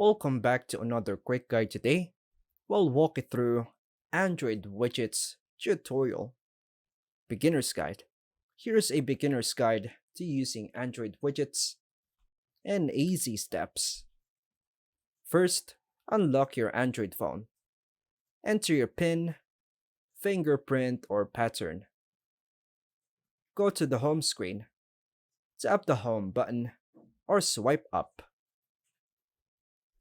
Welcome back to another quick guide today. We'll walk you through Android Widgets tutorial. Beginner's Guide. Here's a beginner's guide to using Android widgets and easy steps. First, unlock your Android phone. Enter your PIN, fingerprint, or pattern. Go to the home screen. Tap the home button or swipe up.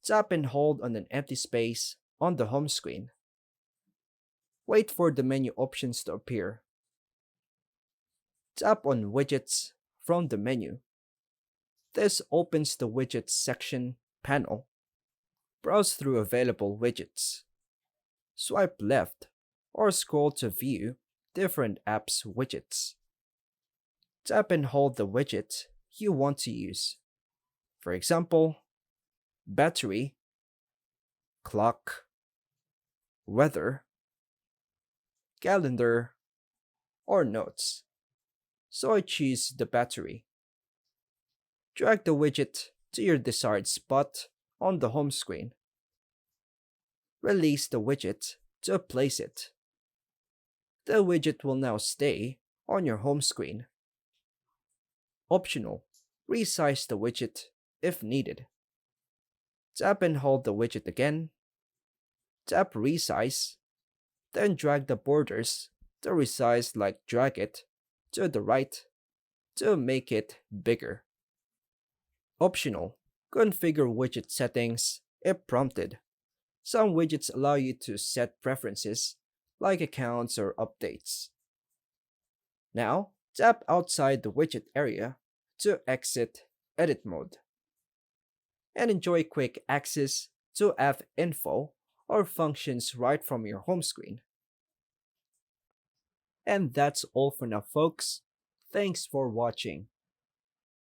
Tap and hold on an empty space on the home screen. Wait for the menu options to appear. Tap on Widgets from the menu. This opens the Widgets section panel. Browse through available widgets. Swipe left or scroll to view different apps widgets. Tap and hold the widget you want to use. For example, battery, clock, weather, calendar, or notes. So I choose the battery. Drag the widget to your desired spot on the home screen. Release the widget to place it. The widget will now stay on your home screen. Optional, resize the widget if needed. Tap and hold the widget again. Tap resize, then drag the borders to resize, like drag it to the right to make it bigger. Optional, configure widget settings if prompted. Some widgets allow you to set preferences like accounts or updates. Now, tap outside the widget area to exit edit mode and enjoy quick access to app info or functions right from your home screen. And that's all for now, folks. Thanks for watching.